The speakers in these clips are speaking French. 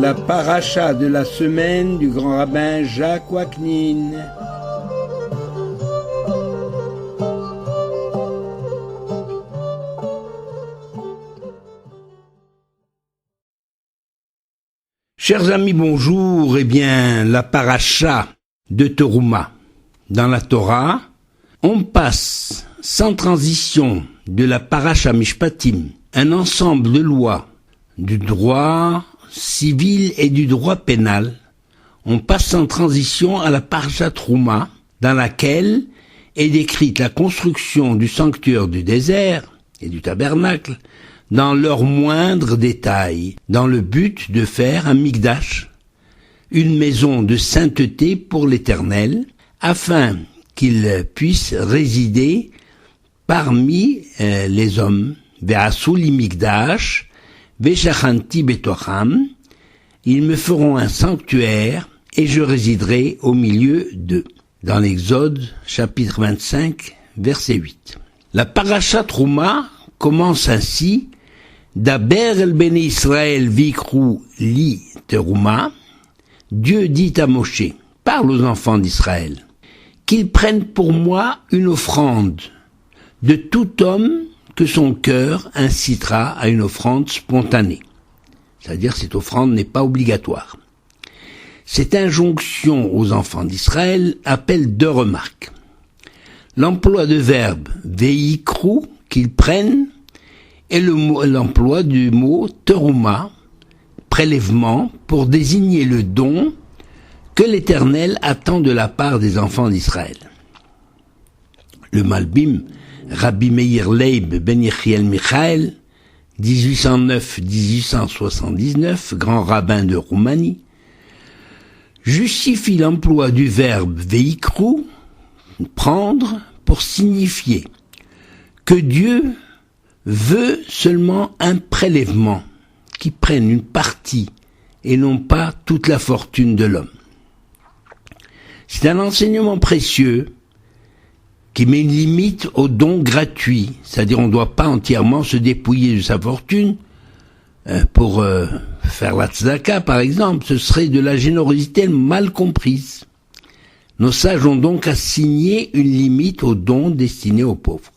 la paracha de la semaine du grand rabbin Jacques Waknin. Chers amis, bonjour. Eh bien, la paracha de Teruma. Dans la Torah, on passe sans transition de la paracha Mishpatim, un ensemble de lois du droit civil et du droit pénal. On passe sans transition à la paracha Teruma, dans laquelle est décrite la construction du sanctuaire du désert et du tabernacle dans leurs moindres détails, dans le but de faire un mikdash, une maison de sainteté pour l'Éternel, afin qu'il puisse résider parmi les hommes. Ve'asu li mikdash, ve'shachanti betocham, ils me feront un sanctuaire et je résiderai au milieu d'eux. Dans l'Exode, chapitre 25, verset 8. La paracha Teruma commence ainsi: Daber el Bene Israël vikru li Teruma. Dieu dit à Moshe, parle aux enfants d'Israël, qu'ils prennent pour moi une offrande de tout homme que son cœur incitera à une offrande spontanée. C'est-à-dire, cette offrande n'est pas obligatoire. Cette injonction aux enfants d'Israël appelle deux remarques. L'emploi de verbe veikru, qu'ils prennent, et l'emploi du mot teruma, prélèvement, pour désigner le don que l'Éternel attend de la part des enfants d'Israël. Le Malbim, Rabbi Meir Leib ben Yechiel Michael, 1809-1879, grand rabbin de Roumanie, justifie l'emploi du verbe veikru, prendre, pour signifier que Dieu veut seulement un prélèvement qui prenne une partie et non pas toute la fortune de l'homme. C'est un enseignement précieux qui met une limite au don gratuit, c'est-à-dire on ne doit pas entièrement se dépouiller de sa fortune pour faire la tzedaka par exemple, ce serait de la générosité mal comprise. Nos sages ont donc assigné une limite aux dons destinés aux pauvres.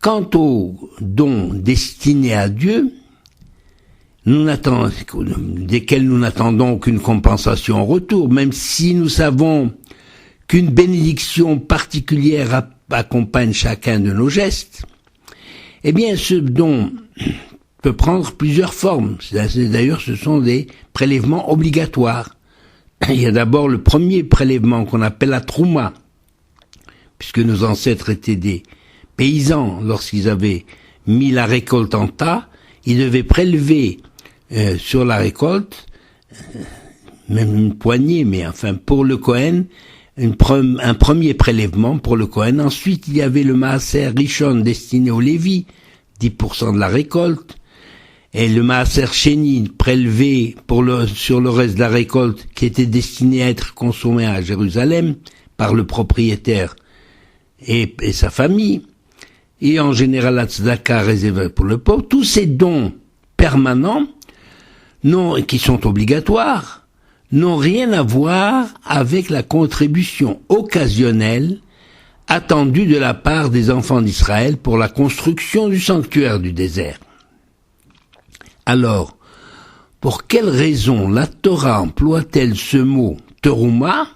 Quant aux dons destinés à Dieu, desquels nous n'attendons aucune compensation en retour, même si nous savons qu'une bénédiction particulière accompagne chacun de nos gestes, eh bien ce don peut prendre plusieurs formes. D'ailleurs, ce sont des prélèvements obligatoires. Il y a d'abord le premier prélèvement qu'on appelle la Teruma, puisque nos ancêtres étaient des paysans. Lorsqu'ils avaient mis la récolte en tas, ils devaient prélever sur la récolte, même une poignée, mais enfin pour le Kohen, un premier prélèvement pour le Kohen. Ensuite, il y avait le Maaser Rishon destiné au Lévi, 10% de la récolte, et le Maaser Sheni prélevé sur le reste de la récolte qui était destiné à être consommé à Jérusalem par le propriétaire et sa famille, et en général la tzedaka réservée pour le pauvre. Tous ces dons permanents, qui sont obligatoires, n'ont rien à voir avec la contribution occasionnelle attendue de la part des enfants d'Israël pour la construction du sanctuaire du désert. Alors, pour quelle raison la Torah emploie-t-elle ce mot teruma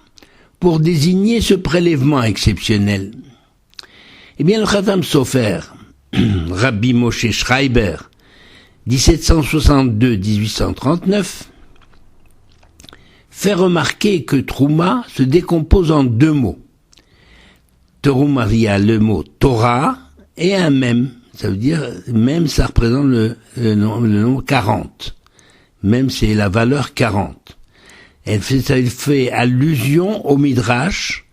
pour désigner ce prélèvement exceptionnel? Eh bien, le Khatam Sofer, Rabbi Moshe Schreiber, 1762-1839, fait remarquer que Teruma se décompose en deux mots. Teruma, il y a le mot Torah et un mem. Ça veut dire, mem, ça représente le nombre 40. Mem, c'est la valeur 40. Elle fait allusion au Midrash,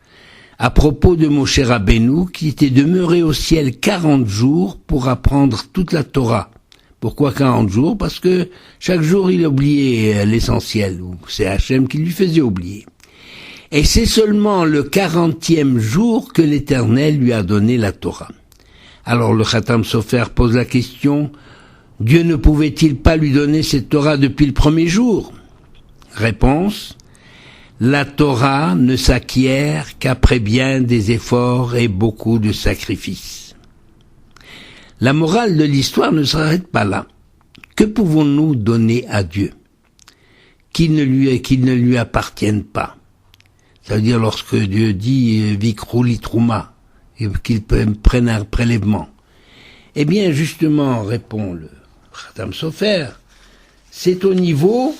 à propos de Moshe Rabbeinu, qui était demeuré au ciel 40 jours pour apprendre toute la Torah. Pourquoi 40 jours? Parce que chaque jour il oubliait l'essentiel, ou c'est Hachem qui lui faisait oublier. Et c'est seulement le 40e jour que l'Éternel lui a donné la Torah. Alors le Khatam Sofer pose la question Dieu ne pouvait-il pas lui donner cette Torah depuis le premier jour? Réponse: la Torah ne s'acquiert qu'après bien des efforts et beaucoup de sacrifices. La morale de l'histoire ne s'arrête pas là. Que pouvons-nous donner à Dieu qui ne lui appartiennent pas? Ça veut dire lorsque Dieu dit « Vikru litruma » et qu'il prenne un prélèvement. Eh bien, justement, répond le Khatam Sofer, c'est au niveau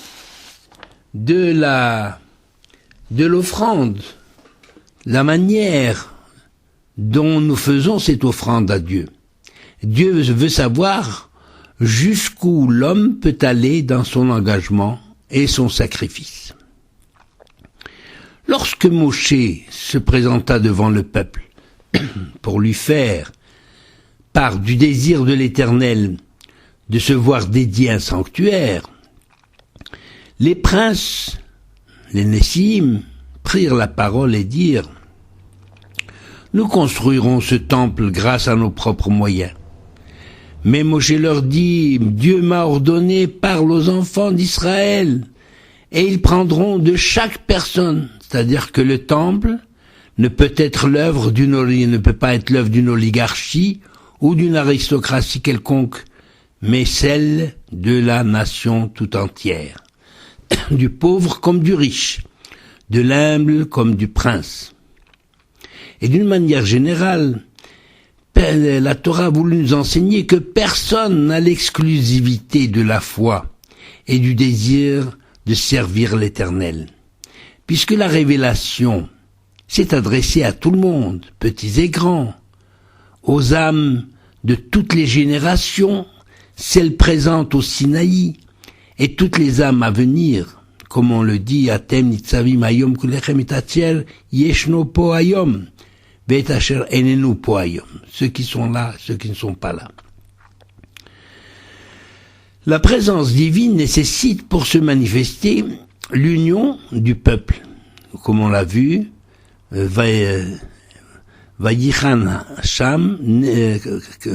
de l'offrande, la manière dont nous faisons cette offrande à Dieu. Dieu veut savoir jusqu'où l'homme peut aller dans son engagement et son sacrifice. Lorsque Moshe se présenta devant le peuple pour lui faire part du désir de l'Éternel de se voir dédier un sanctuaire, les princes, les Nessim, prirent la parole et dirent: nous construirons ce temple grâce à nos propres moyens. Mais Moshe leur dit: Dieu m'a ordonné, parle aux enfants d'Israël, et ils prendront de chaque personne. C'est-à-dire que le temple ne peut pas être l'œuvre d'une oligarchie ou d'une aristocratie quelconque, mais celle de la nation tout entière, du pauvre comme du riche, de l'humble comme du prince. Et d'une manière générale, la Torah a voulu nous enseigner que personne n'a l'exclusivité de la foi et du désir de servir l'Éternel, puisque la révélation s'est adressée à tout le monde, petits et grands, aux âmes de toutes les générations, celles présentes au Sinaï, et toutes les âmes à venir, comme on le dit, Atem nitzavim hayom kulechem et atziel yeshno po hayom, bet asher enenu po hayom, ceux qui sont là, ceux qui ne sont pas là. La présence divine nécessite pour se manifester l'union du peuple, comme on l'a vu, Vayichan Sham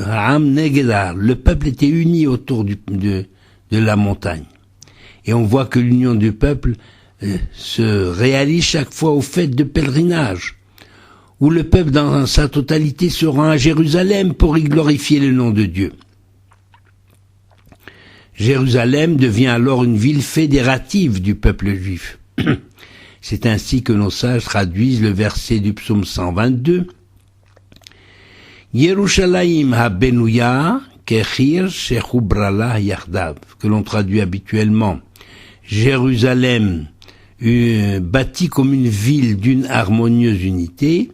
Ha'am Negedar, le peuple était uni autour de la montagne. Et on voit que l'union du peuple se réalise chaque fois au fait de pèlerinage, où le peuple dans sa totalité se rend à Jérusalem pour y glorifier le nom de Dieu. Jérusalem devient alors une ville fédérative du peuple juif. C'est ainsi que nos sages traduisent le verset du psaume 122. Yerushalayim ha-benouya kechir shechubrala yardav, que l'on traduit habituellement. Jérusalem, bâtie comme une ville d'une harmonieuse unité.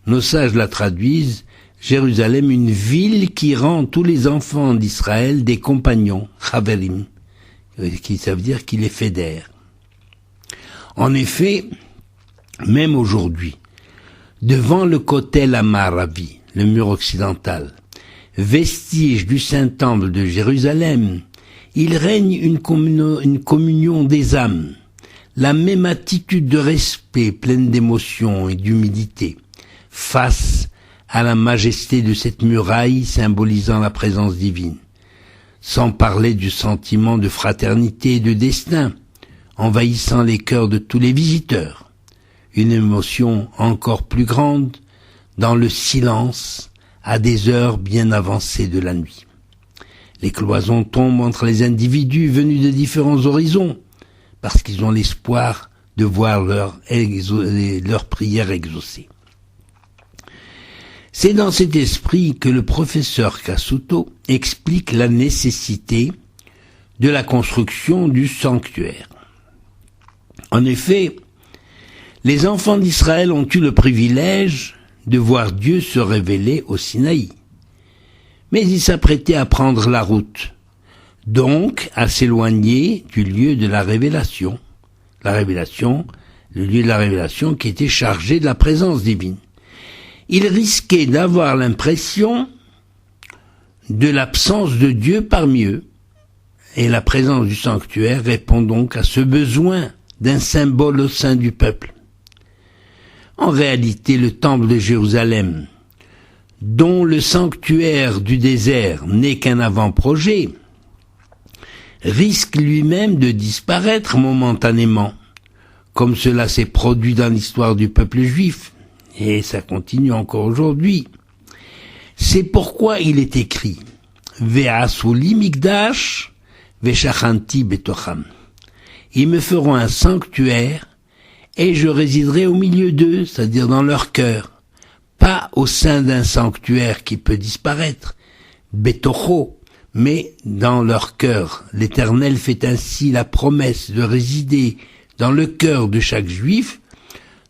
Nos sages la traduisent Jérusalem, une ville qui rend tous les enfants d'Israël des compagnons, chaverim, qui ça veut dire qu'il les fédère. En effet, même aujourd'hui, devant le Kotel Amaravi, le mur occidental, vestige du Saint-Temple de Jérusalem, il règne une communion des âmes, la même attitude de respect pleine d'émotion et d'humilité, face à la majesté de cette muraille symbolisant la présence divine, sans parler du sentiment de fraternité et de destin, envahissant les cœurs de tous les visiteurs, une émotion encore plus grande dans le silence à des heures bien avancées de la nuit. Les cloisons tombent entre les individus venus de différents horizons, parce qu'ils ont l'espoir de voir leur prière exaucée. C'est dans cet esprit que le professeur Cassuto explique la nécessité de la construction du sanctuaire. En effet, les enfants d'Israël ont eu le privilège de voir Dieu se révéler au Sinaï. Mais ils s'apprêtaient à prendre la route, donc à s'éloigner du lieu de la révélation. Le lieu de la révélation qui était chargé de la présence divine. Ils risquaient d'avoir l'impression de l'absence de Dieu parmi eux. Et la présence du sanctuaire répond donc à ce besoin d'un symbole au sein du peuple. En réalité, le temple de Jérusalem, dont le sanctuaire du désert n'est qu'un avant-projet, risque lui-même de disparaître momentanément, comme cela s'est produit dans l'histoire du peuple juif, et ça continue encore aujourd'hui. C'est pourquoi il est écrit Ve'asu li mikdash ve'shachanti betocham. Ils me feront un sanctuaire et je résiderai au milieu d'eux, c'est-à-dire dans leur cœur, pas au sein d'un sanctuaire qui peut disparaître, betocho, mais dans leur cœur. L'Éternel fait ainsi la promesse de résider dans le cœur de chaque juif,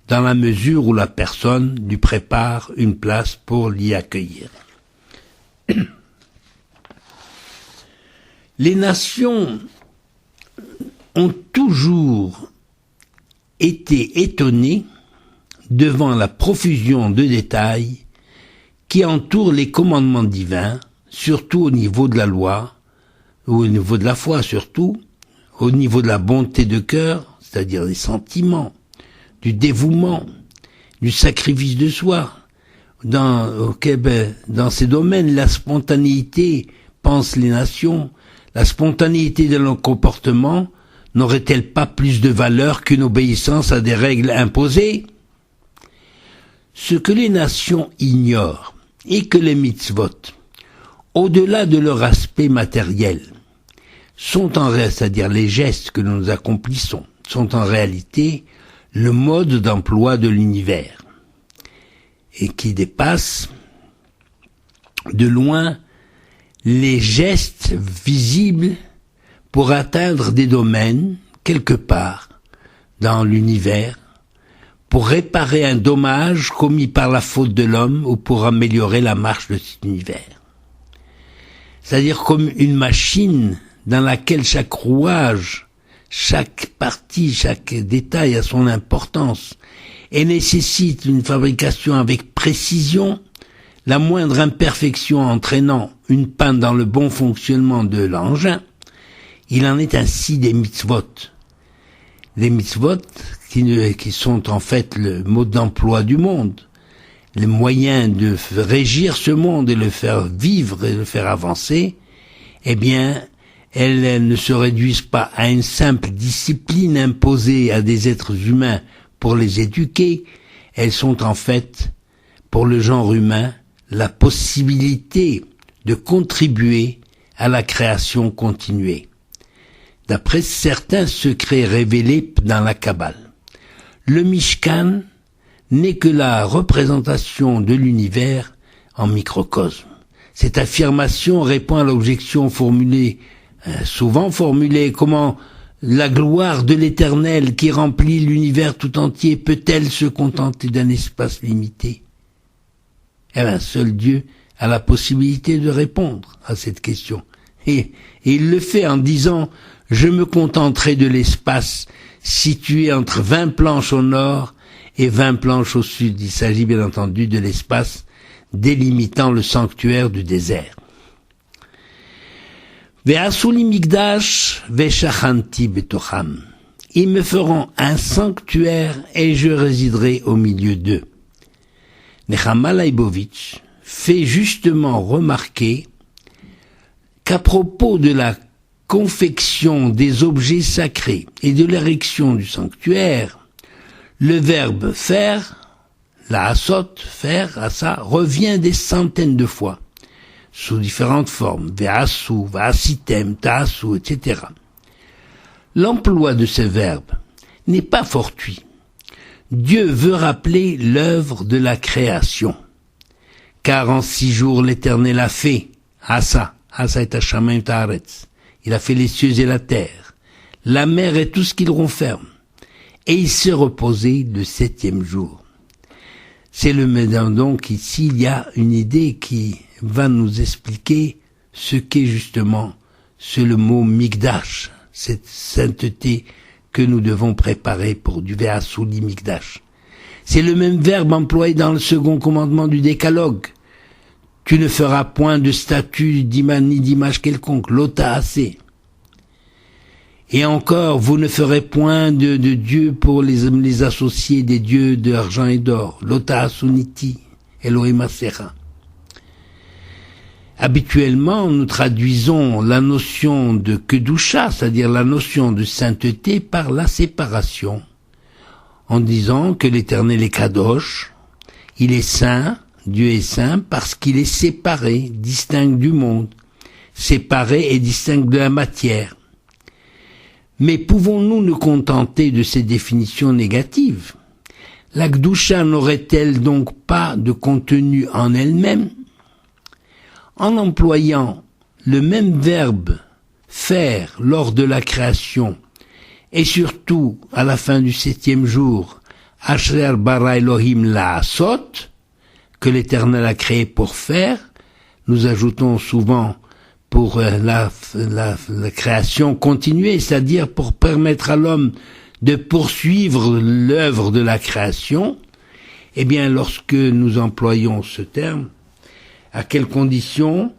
dans la mesure où la personne lui prépare une place pour l'y accueillir. Les nations ont toujours été étonnées devant la profusion de détails qui entourent les commandements divins, surtout au niveau de la loi, ou au niveau de la foi surtout, au niveau de la bonté de cœur, c'est-à-dire des sentiments, du dévouement, du sacrifice de soi. Dans ces domaines, la spontanéité, pensent les nations, la spontanéité de leur comportement n'aurait-elle pas plus de valeur qu'une obéissance à des règles imposées? Ce que les nations ignorent est que les mitzvot, au-delà de leur aspect matériel, sont en réalité, c'est-à-dire les gestes que nous accomplissons, sont en réalité le mode d'emploi de l'univers et qui dépasse de loin les gestes visibles pour atteindre des domaines quelque part dans l'univers, pour réparer un dommage commis par la faute de l'homme ou pour améliorer la marche de cet univers. C'est-à-dire comme une machine dans laquelle chaque rouage, chaque partie, chaque détail a son importance et nécessite une fabrication avec précision, la moindre imperfection entraînant une panne dans le bon fonctionnement de l'engin. Il en est ainsi des mitzvot. Les mitzvot qui sont en fait le mode d'emploi du monde, les moyens de régir ce monde et le faire vivre et le faire avancer, eh bien, elles ne se réduisent pas à une simple discipline imposée à des êtres humains pour les éduquer, elles sont en fait, pour le genre humain, la possibilité de contribuer à la création continuée. D'après certains secrets révélés dans la Kabbale, le Mishkan n'est que la représentation de l'univers en microcosme. Cette affirmation répond à l'objection souvent formulée, comment la gloire de l'Éternel qui remplit l'univers tout entier peut-elle se contenter d'un espace limité? Eh bien, seul Dieu a la possibilité de répondre à cette question. Et il le fait en disant « Je me contenterai de l'espace situé entre 20 planches au nord et 20 planches au sud. » Il s'agit bien entendu de l'espace délimitant le sanctuaire du désert. Ve'asuli mikdash ve'shachanti betocham. Ils me feront un sanctuaire et je résiderai au milieu d'eux. Nechama Leibovitch fait justement remarquer qu'à propos de la confection des objets sacrés et de l'érection du sanctuaire, le verbe faire, la asot, faire, asa, revient des centaines de fois, sous différentes formes, ve'asu, ve'asitem, ta'asu, etc. L'emploi de ce verbe n'est pas fortuit. Dieu veut rappeler l'œuvre de la création. Car en 6 jours l'Éternel a fait, asa et hashamayim ta'aretz. Il a fait les cieux et la terre, la mer et tout ce qu'il renferme. Et il s'est reposé le 7e jour. C'est le médium donc ici, il y a une idée qui va nous expliquer ce qu'est justement le mot mikdash, cette sainteté que nous devons préparer pour du ve'asuli mikdash. C'est le même verbe employé dans le second commandement du décalogue. Tu ne feras point de statue ni d'image quelconque, l'ota'asé. Et encore, vous ne ferez point de dieux pour les associer des dieux d'argent et d'or, l'ota'asuniti, Elohim Asera. Habituellement, nous traduisons la notion de Kedusha, c'est-à-dire la notion de sainteté, par la séparation, en disant que l'Éternel est Kadosh, il est saint, Dieu est saint parce qu'il est séparé, distinct du monde, séparé et distinct de la matière. Mais pouvons-nous nous contenter de ces définitions négatives? La Kedusha n'aurait-elle donc pas de contenu en elle-même? En employant le même verbe faire lors de la création et surtout à la fin du 7e jour, Asher bara Elohim la'asot, que l'Éternel a créé pour faire, nous ajoutons souvent pour la création continuée, c'est-à-dire pour permettre à l'homme de poursuivre l'œuvre de la création. Eh bien, lorsque nous employons ce terme, à quelles conditions?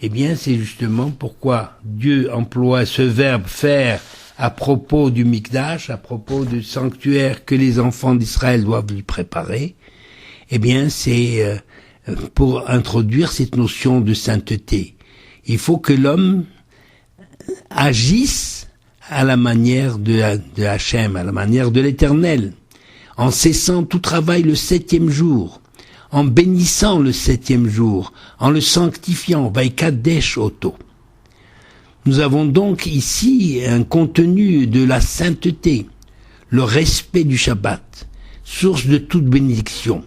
Eh bien, c'est justement pourquoi Dieu emploie ce verbe faire à propos du Mikdash, à propos du sanctuaire que les enfants d'Israël doivent lui préparer. Eh bien, c'est pour introduire cette notion de sainteté. Il faut que l'homme agisse à la manière de Hachem, à la manière de l'Éternel, en cessant tout travail le 7e jour, en bénissant le 7e jour, en le sanctifiant, Vaikadesh Oto. Nous avons donc ici un contenu de la sainteté, le respect du Shabbat, source de toute bénédiction.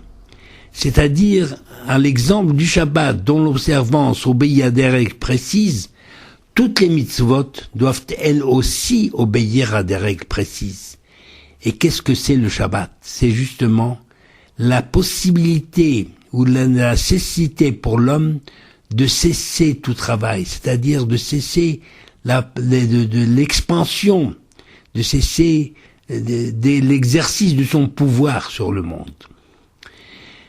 C'est-à-dire, à l'exemple du Shabbat, dont l'observance obéit à des règles précises, toutes les mitzvot doivent elles aussi obéir à des règles précises. Et qu'est-ce que c'est le Shabbat? C'est justement la possibilité ou la nécessité pour l'homme de cesser tout travail, c'est-à-dire de cesser de l'expansion, de cesser de l'exercice de son pouvoir sur le monde.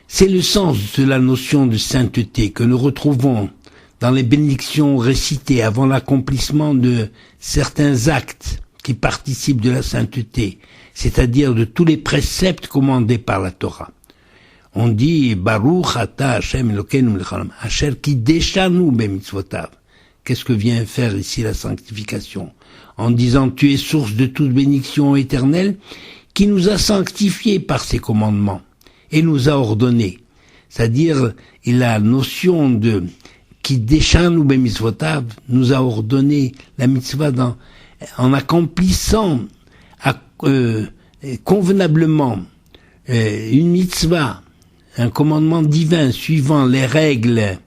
C'est le sens de la notion de sainteté que nous retrouvons dans les bénédictions récitées avant l'accomplissement de certains actes qui participent de la sainteté, c'est-à-dire de tous les préceptes commandés par la Torah. On dit Baruch ata Hashem Elokeinu melech haolam, Asher kideshanu bemitzvotav. Qu'est-ce que vient faire ici la sanctification? En disant tu es source de toute bénédiction éternelle, qui nous a sanctifiés par ses commandements et nous a ordonnés. C'est-à-dire, il a la notion de kideshanu bemitzvotav, nous a ordonné la mitzvah en accomplissant convenablement une mitzvah, un commandement divin suivant les règles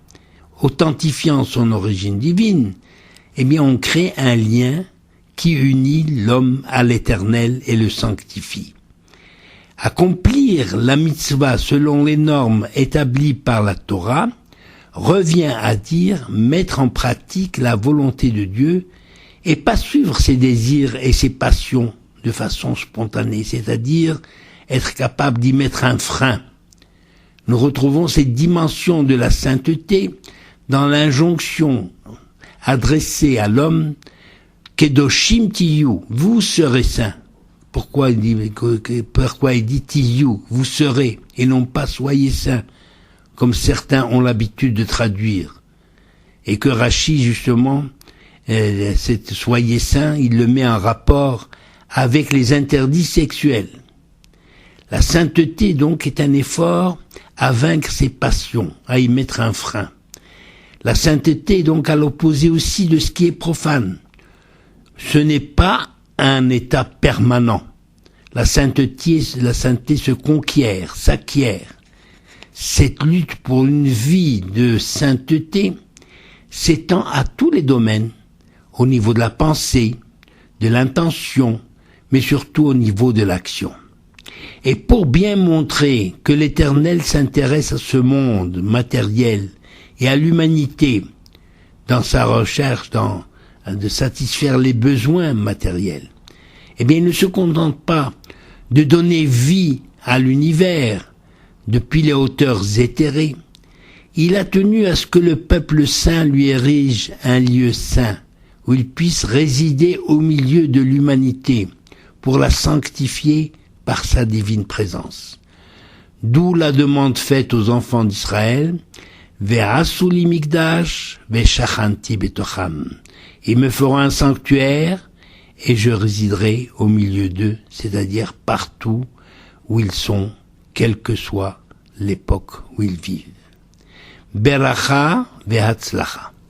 authentifiant son origine divine, eh bien on crée un lien qui unit l'homme à l'Éternel et le sanctifie. Accomplir la mitzvah selon les normes établies par la Torah revient à dire mettre en pratique la volonté de Dieu et pas suivre ses désirs et ses passions de façon spontanée, c'est-à-dire être capable d'y mettre un frein. Nous retrouvons cette dimension de la sainteté dans l'injonction adressée à l'homme « Kedoshim tiyu » vous serez saints. Pourquoi il dit « tiyu » vous serez, et non pas « soyez saints », comme certains ont l'habitude de traduire. Et que Rashi, justement, cette « soyez saints », il le met en rapport avec les interdits sexuels. La sainteté, donc, est un effort à vaincre ses passions, à y mettre un frein. La sainteté est donc à l'opposé aussi de ce qui est profane. Ce n'est pas un état permanent. La sainteté se conquiert, s'acquiert. Cette lutte pour une vie de sainteté s'étend à tous les domaines, au niveau de la pensée, de l'intention, mais surtout au niveau de l'action. Et pour bien montrer que l'Éternel s'intéresse à ce monde matériel et à l'humanité dans sa recherche de satisfaire les besoins matériels, eh bien il ne se contente pas de donner vie à l'univers depuis les hauteurs éthérées. Il a tenu à ce que le peuple saint lui érige un lieu saint où il puisse résider au milieu de l'humanité pour la sanctifier par sa divine présence. D'où la demande faite aux enfants d'Israël, ve'asu li mikdash ve'shachanti betocham. Ils me feront un sanctuaire et je résiderai au milieu d'eux, c'est-à-dire partout où ils sont, quelle que soit l'époque où ils vivent. Beracha ve'hatzlacha.